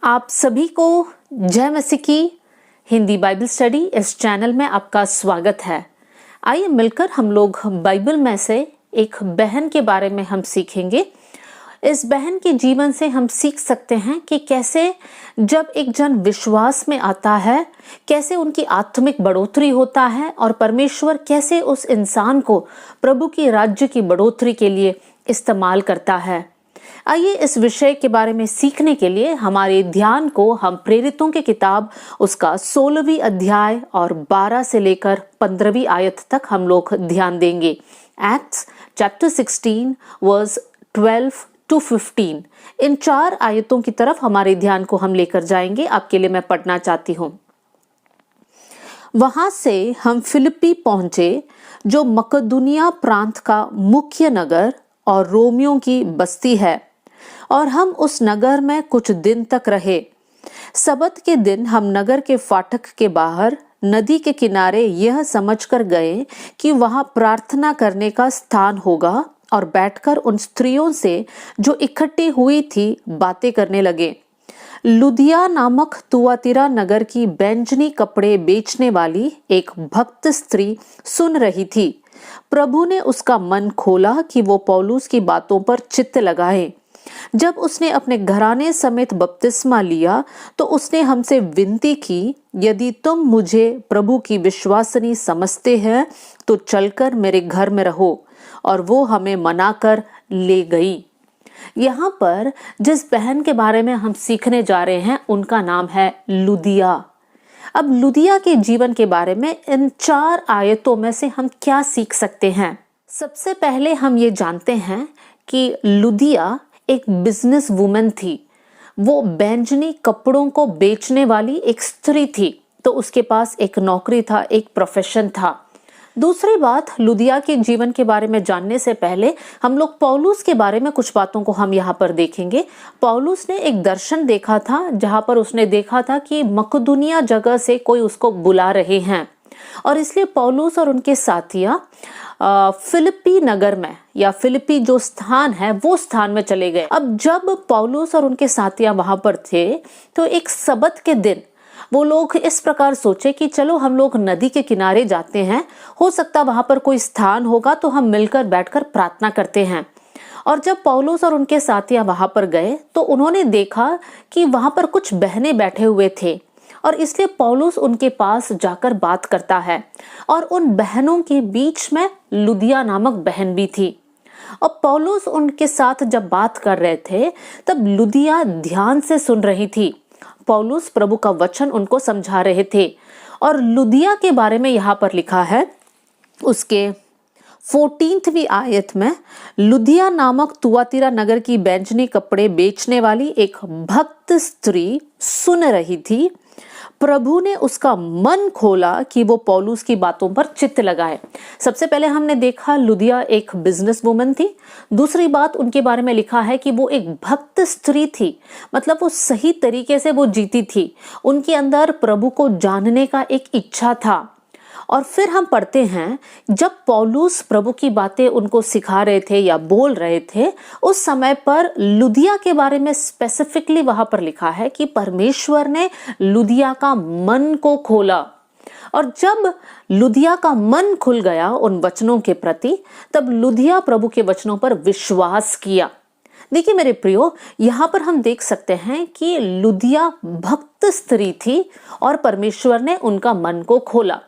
आप सभी को जय मसीह की हिंदी बाइबल स्टडी इस चैनल में आपका स्वागत है। आइए मिलकर हम लोग बाइबल में से एक बहन के बारे में हम सीखेंगे। इस बहन के जीवन से हम सीख सकते हैं कि कैसे जब एक जन विश्वास में आता है, कैसे उनकी आत्मिक बढ़ोतरी होता है और परमेश्वर कैसे उस इंसान को प्रभु की राज्य की बढ़ोतरी के लिए इस्तेमाल करता है। आइए इस विषय के बारे में सीखने के लिए हमारे ध्यान को हम प्रेरितों की किताब उसका 16वीं अध्याय और 12 से लेकर 15वीं आयत तक हम लोग ध्यान देंगे। एक्ट्स चैप्टर 16 वर्स 12 to 15 इन 4 आयतों की तरफ हमारे ध्यान को हम लेकर जाएंगे। आपके लिए मैं पढ़ना चाहती हूँ। वहां से हम फिलिप्पी पहुंचे, जो मकदूनिया प्रांत का मुख्य नगर और रोमियों की बस्ती है, और हम उस नगर में कुछ दिन तक रहे। सबत के दिन हम नगर के फाटक के बाहर नदी के किनारे यह समझकर गए कि वहां प्रार्थना करने का स्थान होगा, और बैठकर उन स्त्रियों से जो इकट्ठी हुई थी बातें करने लगे। लुदिया नामक तुआतिरा नगर की बैंजनी कपड़े बेचने वाली एक भक्त स्त्री सुन रही थी। प्रभु ने उसका मन खोला कि वो पौलुस की बातों पर चित्त लगाए। जब उसने अपने घराने समेत बपतिस्मा लिया तो उसने हमसे विनती की, यदि तुम मुझे प्रभु की विश्वासनी समझते हैं तो चलकर मेरे घर में रहो, और वो हमें मनाकर ले गई। यहाँ पर जिस बहन के बारे में हम सीखने जा रहे हैं उनका नाम है लुदिया। अब लुदिया के जीवन के बारे में इन 4 आयतों में से हम क्या सीख सकते हैं। सबसे पहले हम ये जानते हैं कि लुदिया एक बिजनेस वुमन थी। वो बैंजनी कपड़ों को बेचने वाली एक स्त्री थी, तो उसके पास एक नौकरी था, एक प्रोफेशन था। दूसरी बात, लुदिया के जीवन के बारे में जानने से पहले हम लोग पौलुस के बारे में कुछ बातों को हम यहाँ पर देखेंगे। पौलुस ने एक दर्शन देखा था, जहाँ पर उसने देखा था कि मकदूनिया जगह से कोई उसको बुला रहे हैं, और इसलिए पौलुस और उनके साथियाँ फिलिप्पी नगर में, या फिलिप्पी जो स्थान है वो स्थान में चले गए। अब जब पौलुस और उनके साथियाँ वहां पर थे तो एक सबत के दिन वो लोग इस प्रकार सोचे कि चलो हम लोग नदी के किनारे जाते हैं, हो सकता वहां पर कोई स्थान होगा तो हम मिलकर बैठकर प्रार्थना करते हैं। और जब पौलुस और उनके साथियाँ वहां पर गए तो उन्होंने देखा कि वहां पर कुछ बहनें बैठे हुए थे, और इसलिए पौलुस उनके पास जाकर बात करता है, और उन बहनों के बीच में लुदिया नामक बहन भी थी। और पौलुस उनके साथ जब बात कर रहे थे तब लुदिया ध्यान से सुन रही थी। पौलुस प्रभु का वचन उनको समझा रहे थे, और लुदिया के बारे में यहाँ पर लिखा है उसके 14वीं आयत में, लुदिया नामक तुआतिरा नगर की बैंजनी कपड़े बेचने वाली एक भक्त स्त्री सुन रही थी। प्रभु ने उसका मन खोला कि वो पौलुस की बातों पर चित्त लगाए। सबसे पहले हमने देखा लुदिया एक बिजनेस वुमन थी। दूसरी बात, उनके बारे में लिखा है कि वो एक भक्त स्त्री थी, मतलब वो सही तरीके से वो जीती थी। उनके अंदर प्रभु को जानने का एक इच्छा था। और फिर हम पढ़ते हैं, जब पौलुस प्रभु की बातें उनको सिखा रहे थे या बोल रहे थे, उस समय पर लुदिया के बारे में स्पेसिफिकली वहां पर लिखा है कि परमेश्वर ने लुदिया का मन को खोला। और जब लुदिया का मन खुल गया उन वचनों के प्रति, तब लुदिया प्रभु के वचनों पर विश्वास किया। देखिए मेरे प्रियो, यहाँ पर हम देख सकते हैं कि लुदिया भक्त स्त्री थी और परमेश्वर ने उनका मन को खोला।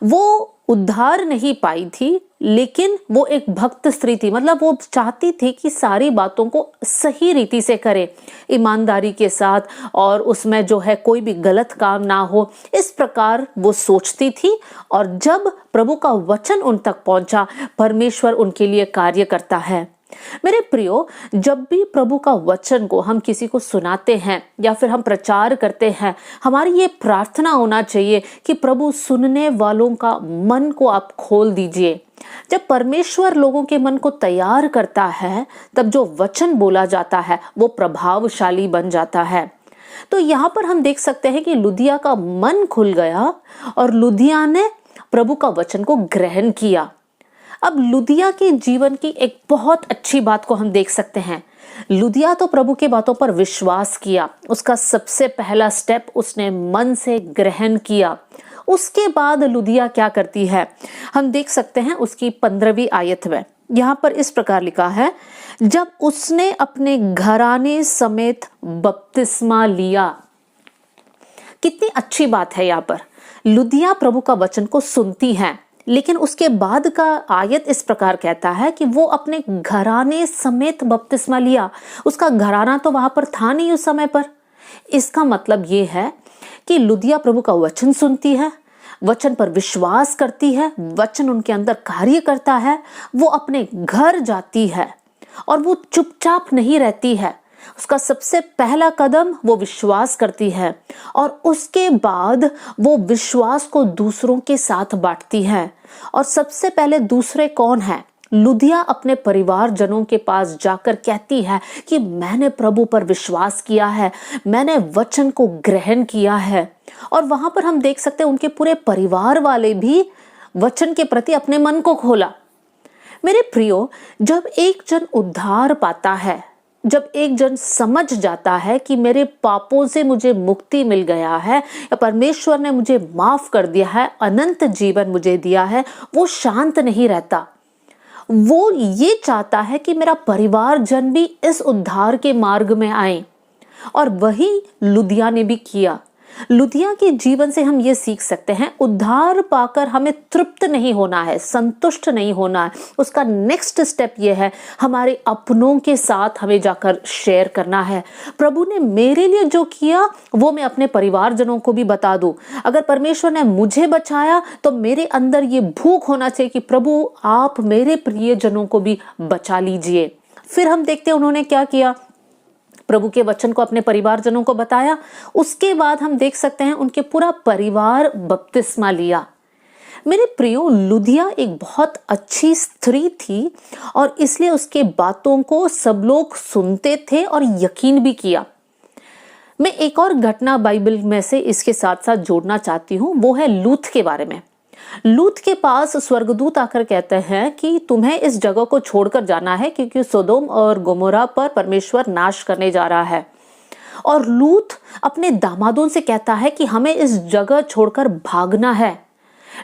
वो उद्धार नहीं पाई थी, लेकिन वो एक भक्त स्त्री थी, मतलब वो चाहती थी कि सारी बातों को सही रीति से करे, ईमानदारी के साथ, और उसमें जो है कोई भी गलत काम ना हो, इस प्रकार वो सोचती थी। और जब प्रभु का वचन उन तक पहुंचा, परमेश्वर उनके लिए कार्य करता है। मेरे प्रियो, जब भी प्रभु का वचन को हम किसी को सुनाते हैं या फिर हम प्रचार करते हैं, हमारी ये प्रार्थना होना चाहिए कि प्रभु सुनने वालों का मन को आप खोल दीजिए। जब परमेश्वर लोगों के मन को तैयार करता है, तब जो वचन बोला जाता है वो प्रभावशाली बन जाता है। तो यहाँ पर हम देख सकते हैं कि लुदिया का मन खुल गया और लुदिया ने प्रभु का वचन को ग्रहण किया। अब लुदिया के जीवन की एक बहुत अच्छी बात को हम देख सकते हैं लुदिया तो प्रभु के बातों पर विश्वास किया। उसका सबसे पहला स्टेप उसने मन से ग्रहण किया। उसके बाद लुदिया क्या करती है, हम देख सकते हैं उसकी 15वीं आयत में। यहाँ पर इस प्रकार लिखा है, जब उसने अपने घराने समेत बपतिस्मा लिया। कितनी अच्छी बात है। यहाँ पर लुदिया प्रभु का वचन को सुनती है, लेकिन उसके बाद का आयत इस प्रकार कहता है कि वो अपने घराने समेत बपतिस्मा लिया। उसका घराना तो वहां पर था नहीं उस समय पर। इसका मतलब ये है कि लुदिया प्रभु का वचन सुनती है, वचन पर विश्वास करती है, वचन उनके अंदर कार्य करता है। वो अपने घर जाती है और वो चुपचाप नहीं रहती है। उसका सबसे पहला कदम वो विश्वास करती है और उसके बाद वो विश्वास को दूसरों के साथ बांटती है। और सबसे पहले दूसरे कौन है? लुदिया अपने परिवारजनों के पास जाकर कहती है कि मैंने प्रभु पर विश्वास किया है, मैंने वचन को ग्रहण किया है। और वहां पर हम देख सकते हैं उनके पूरे परिवार वाले भी वचन के प्रति अपने मन को खोला। मेरे प्रियो, जब एक जन उद्धार पाता है, जब एक जन समझ जाता है कि मेरे पापों से मुझे मुक्ति मिल गया है या परमेश्वर ने मुझे माफ कर दिया है, अनंत जीवन मुझे दिया है, वो शांत नहीं रहता। वो ये चाहता है कि मेरा परिवार जन भी इस उद्धार के मार्ग में आए। और वही लुदिया ने भी किया। लुदिया के जीवन से हम ये सीख सकते हैं, उद्धार पाकर हमें तृप्त नहीं होना है, संतुष्ट नहीं होना है। उसका नेक्स्ट स्टेप ये है, हमारे अपनों के साथ हमें जाकर शेयर करना है। प्रभु ने मेरे लिए जो किया वो मैं अपने परिवारजनों को भी बता दूं। अगर परमेश्वर ने मुझे बचाया तो मेरे अंदर ये भूख होना चाहिए कि प्रभु आप मेरे प्रियजनों को भी बचा लीजिए। फिर हम देखते हैं उन्होंने क्या किया, प्रभु के वचन को अपने परिवारजनों को बताया। उसके बाद हम देख सकते हैं उनके पूरा परिवार बपतिस्मा लिया। मेरे प्रियो, लुदिया एक बहुत अच्छी स्त्री थी और इसलिए उसके बातों को सब लोग सुनते थे और यकीन भी किया। मैं एक और घटना बाइबल में से इसके साथ साथ जोड़ना चाहती हूँ, वो है लूत के बारे में। लूत के पास स्वर्गदूत आकर कहते हैं कि तुम्हें इस जगह को छोड़कर जाना है क्योंकि सोदोम और गोमोरा पर परमेश्वर नाश करने जा रहा है। और लूत अपने दामादों से कहता है कि हमें इस जगह छोड़कर भागना है।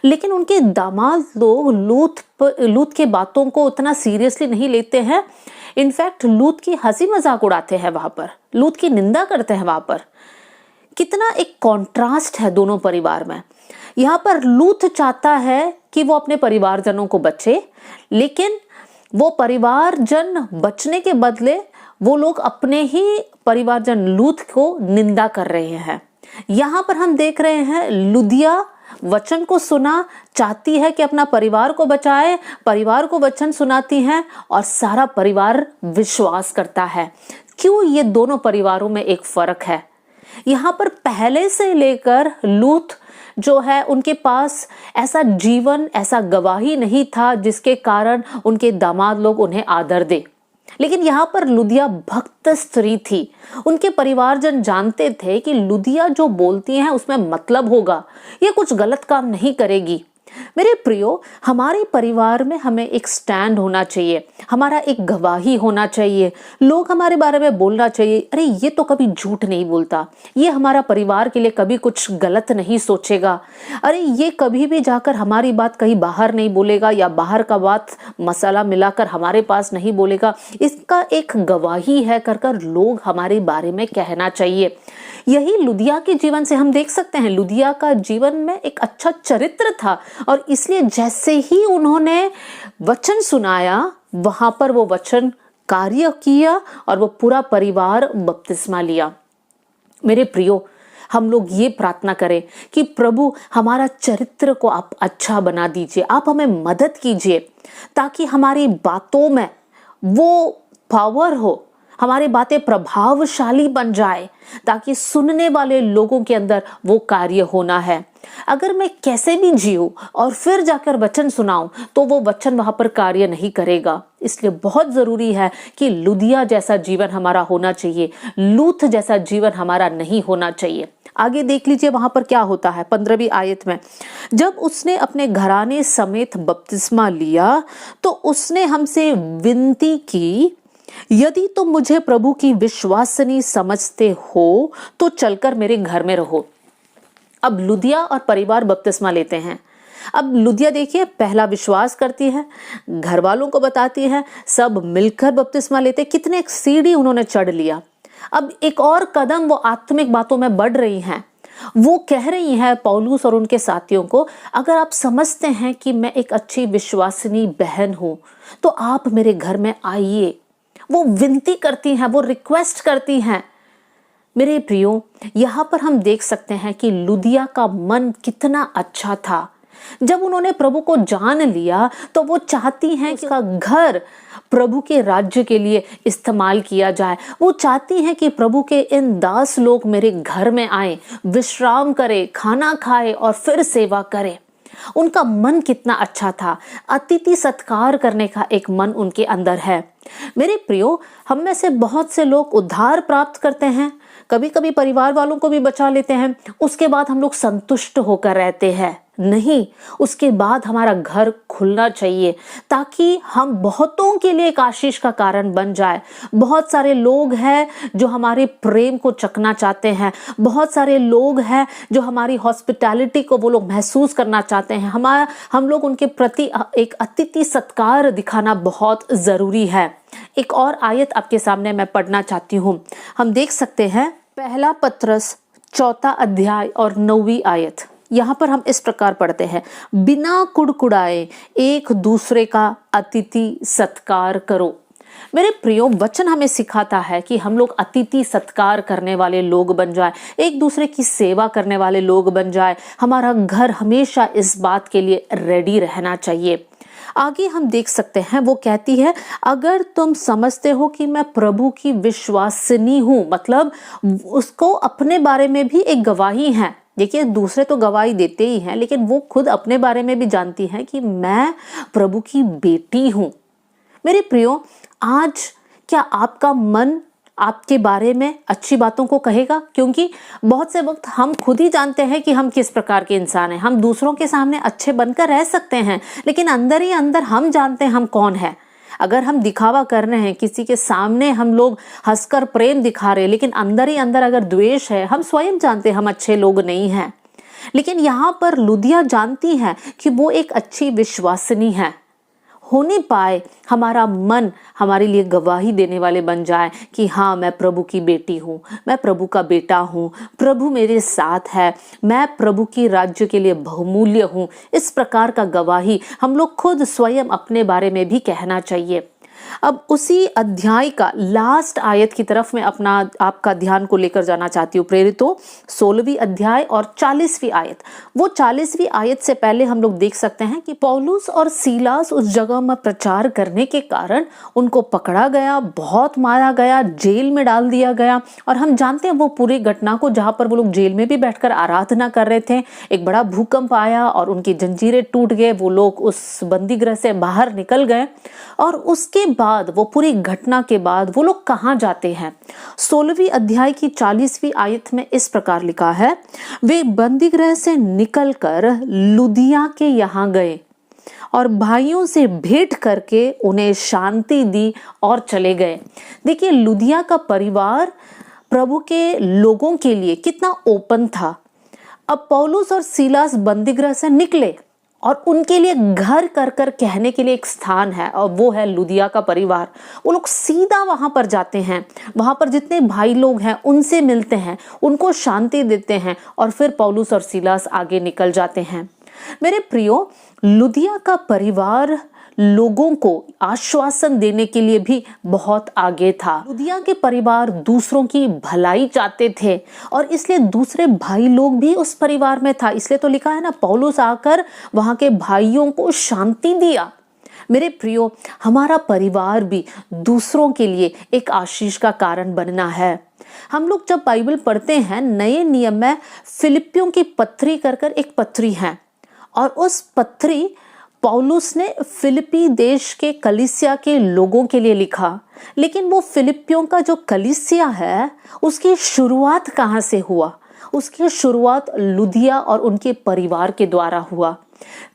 लेकिन उनके दामाद लोग लूत के बातों को उतना सीरियसली नहीं लेते हैं। इनफैक्ट लूत की हंसी मजाक उड़ाते हैं, वहां पर लूत की निंदा करते हैं। वहां पर कितना एक कॉन्ट्रास्ट है दोनों परिवार में। यहाँ पर लूत चाहता है कि वो अपने परिवारजनों को बचे, लेकिन वो परिवारजन बचने के बदले वो लोग अपने ही परिवारजन लूत को निंदा कर रहे हैं। यहाँ पर हम देख रहे हैं लुदिया वचन को सुना, चाहती है कि अपना परिवार को बचाए, परिवार को वचन सुनाती है और सारा परिवार विश्वास करता है। क्यों? ये दोनों परिवारों में एक फर्क है। यहाँ पर पहले से लेकर लूत जो है उनके पास ऐसा जीवन, ऐसा गवाही नहीं था जिसके कारण उनके दामाद लोग उन्हें आदर दे। लेकिन यहाँ पर लुदिया भक्त स्त्री थी। उनके परिवारजन जानते थे कि लुदिया जो बोलती हैं उसमें मतलब होगा, ये कुछ गलत काम नहीं करेगी। मेरे प्रियो, हमारे परिवार में हमें एक स्टैंड होना चाहिए, हमारा एक गवाही होना चाहिए। लोग हमारे बारे में बोलना चाहिए, अरे ये तो कभी झूठ नहीं बोलता, ये हमारा परिवार के लिए कभी कुछ गलत नहीं सोचेगा, अरे ये कभी भी जाकर हमारी बात कहीं बाहर नहीं बोलेगा या बाहर का बात मसाला मिलाकर हमारे पास नहीं बोलेगा। इसका एक गवाही है कर लोग हमारे बारे में कहना चाहिए। यही लुदिया के जीवन से हम देख सकते हैं। लुदिया का जीवन में एक अच्छा चरित्र था और इसलिए जैसे ही उन्होंने वचन सुनाया, वहां पर वो वचन कार्य किया और वो पूरा परिवार बपतिस्मा लिया। मेरे प्रियो, हम लोग ये प्रार्थना करें कि प्रभु हमारा चरित्र को आप अच्छा बना दीजिए, आप हमें मदद कीजिए ताकि हमारी बातों में वो पावर हो, हमारी बातें प्रभावशाली बन जाए, ताकि सुनने वाले लोगों के अंदर वो कार्य होना है। अगर मैं कैसे भी जीऊं और फिर जाकर वचन सुनाऊं तो वो वचन वहां पर कार्य नहीं करेगा। इसलिए बहुत जरूरी है कि लुदिया जैसा जीवन हमारा होना चाहिए, लूत जैसा जीवन हमारा नहीं होना चाहिए। आगे देख लीजिए वहां पर क्या होता है 15वीं आयत में। जब उसने अपने घराने समेत बपतिस्मा लिया तो उसने हमसे विनती की यदि तुम मुझे प्रभु की विश्वसनीय समझते हो तो चलकर मेरे घर में रहो। अब लुदिया और परिवार बपतिस्मा लेते हैं। अब लुदिया देखिए, पहला विश्वास करती है, घर वालों को बताती है, सब मिलकर बपतिस्मा लेते। कितने एक सीढ़ी उन्होंने चढ़ लिया। अब एक और कदम वो आत्मिक बातों में बढ़ रही हैं। वो कह रही हैं पौलुस और उनके साथियों को, अगर आप समझते हैं कि मैं एक अच्छी विश्वासनीय बहन हूं तो आप मेरे घर में आइए। वो विनती करती हैं, वो रिक्वेस्ट करती हैं। मेरे प्रियो, यहाँ पर हम देख सकते हैं कि लुदिया का मन कितना अच्छा था। जब उन्होंने प्रभु को जान लिया तो वो चाहती हैं कि उसका घर प्रभु के राज्य के लिए इस्तेमाल किया जाए। वो चाहती हैं कि प्रभु के इन दास लोग मेरे घर में आए, विश्राम करें, खाना खाए और फिर सेवा करें। उनका मन कितना अच्छा था। अतिथि सत्कार करने का एक मन उनके अंदर है। मेरे प्रियो, हम में से बहुत से लोग उद्धार प्राप्त करते हैं, कभी कभी परिवार वालों को भी बचा लेते हैं, उसके बाद हम लोग संतुष्ट होकर रहते हैं। नहीं, उसके बाद हमारा घर खुलना चाहिए ताकि हम बहुतों के लिए एक आशीष का कारण बन जाए। बहुत सारे लोग हैं जो हमारे प्रेम को चखना चाहते हैं। बहुत सारे लोग हैं जो हमारी हॉस्पिटैलिटी को वो लोग महसूस करना चाहते हैं। हम लोग उनके प्रति एक अतिथि सत्कार दिखाना बहुत जरूरी है। एक और आयत आपके सामने मैं पढ़ना चाहती हूँ। हम देख सकते हैं पहला पत्रस 4 अध्याय और 9वीं आयत। यहाँ पर हम इस प्रकार पढ़ते हैं, बिना कुड़कुड़ाए एक दूसरे का अतिथि सत्कार करो। मेरे प्रियो, वचन हमें सिखाता है कि हम लोग अतिथि सत्कार करने वाले लोग बन जाए, एक दूसरे की सेवा करने वाले लोग बन जाए। हमारा घर हमेशा इस बात के लिए रेडी रहना चाहिए। आगे हम देख सकते हैं, वो कहती है, अगर तुम समझते हो कि मैं प्रभु की विश्वसनीय हूं, मतलब उसको अपने बारे में भी एक गवाही है। देखिए, दूसरे तो गवाही देते ही हैं, लेकिन वो खुद अपने बारे में भी जानती है कि मैं प्रभु की बेटी हूं। मेरे प्रियो, आज क्या आपका मन आपके बारे में अच्छी बातों को कहेगा? क्योंकि बहुत से वक्त हम खुद ही जानते हैं कि हम किस प्रकार के इंसान हैं। हम दूसरों के सामने अच्छे बनकर रह सकते हैं, लेकिन अंदर ही अंदर हम जानते हैं हम कौन है। अगर हम दिखावा कर रहे हैं, किसी के सामने हम लोग हंसकर प्रेम दिखा रहे हैं, लेकिन अंदर ही अंदर अगर द्वेष है, हम स्वयं जानते हैं हम अच्छे लोग नहीं हैं। लेकिन यहाँ पर लुदिया जानती है कि वो एक अच्छी विश्वसनीय है। होने पाए हमारा मन हमारे लिए गवाही देने वाले बन जाए कि हाँ, मैं प्रभु की बेटी हूँ, मैं प्रभु का बेटा हूँ, प्रभु मेरे साथ है, मैं प्रभु की राज्य के लिए बहुमूल्य हूँ। इस प्रकार का गवाही हम लोग खुद स्वयं अपने बारे में भी कहना चाहिए। अब उसी अध्याय का लास्ट आयत की तरफ मैं आपका ध्यान को लेकर जाना चाहती हूँ। प्रेरितों 16वीं अध्याय और 40वीं आयत। वो 40वीं आयत से पहले हम लोग देख सकते हैं कि पौलुस और सीलास उस जगह में प्रचार करने के कारण उनको पकड़ा गया, बहुत मारा गया, जेल में डाल दिया गया। और हम जानते हैं वो पूरी घटना को, जहाँ पर वो लोग जेल में भी बैठकर आराधना कर रहे थे, एक बड़ा भूकंप आया और उनकी जंजीरें टूट गए। वो लोग उस बंदीगृह से बाहर निकल गए और उसके बाद वो पूरी घटना के बाद वो लोग कहाँ जाते हैं? 16वीं अध्याय की 40वीं आयत में इस प्रकार लिखा है, वे बंदीगृह से निकलकर लुदिया के यहाँ गए और भाइयों से भेंट करके उन्हें शांति दी और चले गए। देखिए, लुदिया का परिवार प्रभु के लोगों के लिए कितना ओपन था। अब पौलुस और सीलास बंदीगृह से निकले और उनके लिए घर कर कर कहने के लिए एक स्थान है, और वो है लुदिया का परिवार। वो लोग सीधा वहां पर जाते हैं, वहां पर जितने भाई लोग हैं उनसे मिलते हैं, उनको शांति देते हैं और फिर पौलुस और सीलास आगे निकल जाते हैं। मेरे प्रियो, लुदिया का परिवार लोगों को आश्वासन देने के लिए भी बहुत आगे था। लुदिया के परिवार दूसरों की भलाई चाहते थे और इसलिए दूसरे भाई लोग भी उस परिवार में था। इसलिए तो लिखा है ना, पौलुस आकर वहां के भाइयों को शांति दिया। मेरे प्रियो, हमारा परिवार भी दूसरों के लिए एक आशीष का कारण बनना है। हम लोग जब बाइबल पढ़ते हैं, नए नियम में फिलिपियों की पत्री कर कर एक पत्री है, और उस पत्री पौलुस ने फिलिपी देश के कलीसिया के लोगों के लिए लिखा। लेकिन वो फिलिपियों का जो कलीसिया है, उसकी शुरुआत कहाँ से हुआ? उसकी शुरुआत लुदिया और उनके परिवार के द्वारा हुआ।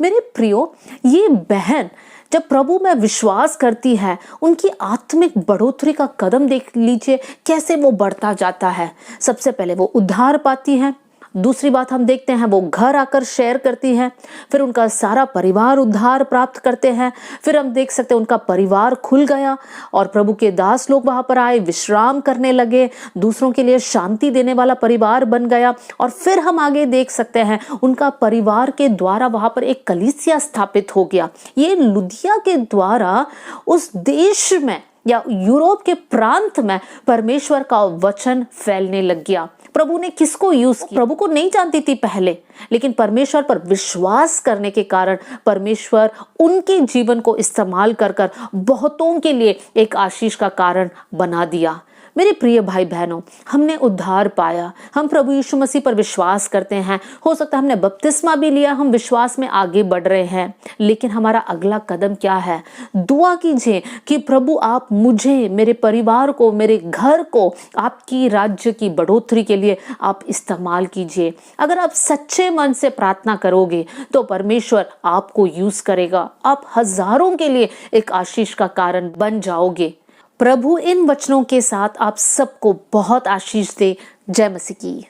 मेरे प्रियो, ये बहन जब प्रभु में विश्वास करती है, उनकी आत्मिक बढ़ोतरी का कदम देख लीजिए कैसे वो बढ़ता जाता है। सबसे पहले वो उद्धार पाती है, दूसरी बात हम देखते हैं वो घर आकर शेयर करती हैं, फिर उनका सारा परिवार उद्धार प्राप्त करते हैं, फिर हम देख सकते हैं उनका परिवार खुल गया और प्रभु के दास लोग वहां पर आए, विश्राम करने लगे, दूसरों के लिए शांति देने वाला परिवार बन गया। और फिर हम आगे देख सकते हैं उनका परिवार के द्वारा वहां पर एक कलीसिया स्थापित हो गया। ये लुदिया के द्वारा उस देश में या यूरोप के प्रांत में परमेश्वर का वचन फैलने लग गया। प्रभु ने किसको यूज किया? प्रभु को नहीं जानती थी पहले, लेकिन परमेश्वर पर विश्वास करने के कारण परमेश्वर उनके जीवन को इस्तेमाल कर कर बहुतों के लिए एक आशीष का कारण बना दिया। मेरे प्रिय भाई बहनों, हमने उद्धार पाया, हम प्रभु यीशु मसीह पर विश्वास करते हैं, हो सकता है हमने बपतिस्मा भी लिया, हम विश्वास में आगे बढ़ रहे हैं, लेकिन हमारा अगला कदम क्या है? दुआ कीजिए कि प्रभु आप मुझे, मेरे परिवार को, मेरे घर को आपकी राज्य की बढ़ोतरी के लिए आप इस्तेमाल कीजिए। अगर आप सच्चे मन से प्रार्थना करोगे तो परमेश्वर आपको यूज करेगा, आप हजारों के लिए एक आशीष का कारण बन जाओगे। प्रभु इन वचनों के साथ आप सबको बहुत आशीष दे। जय मसीह की।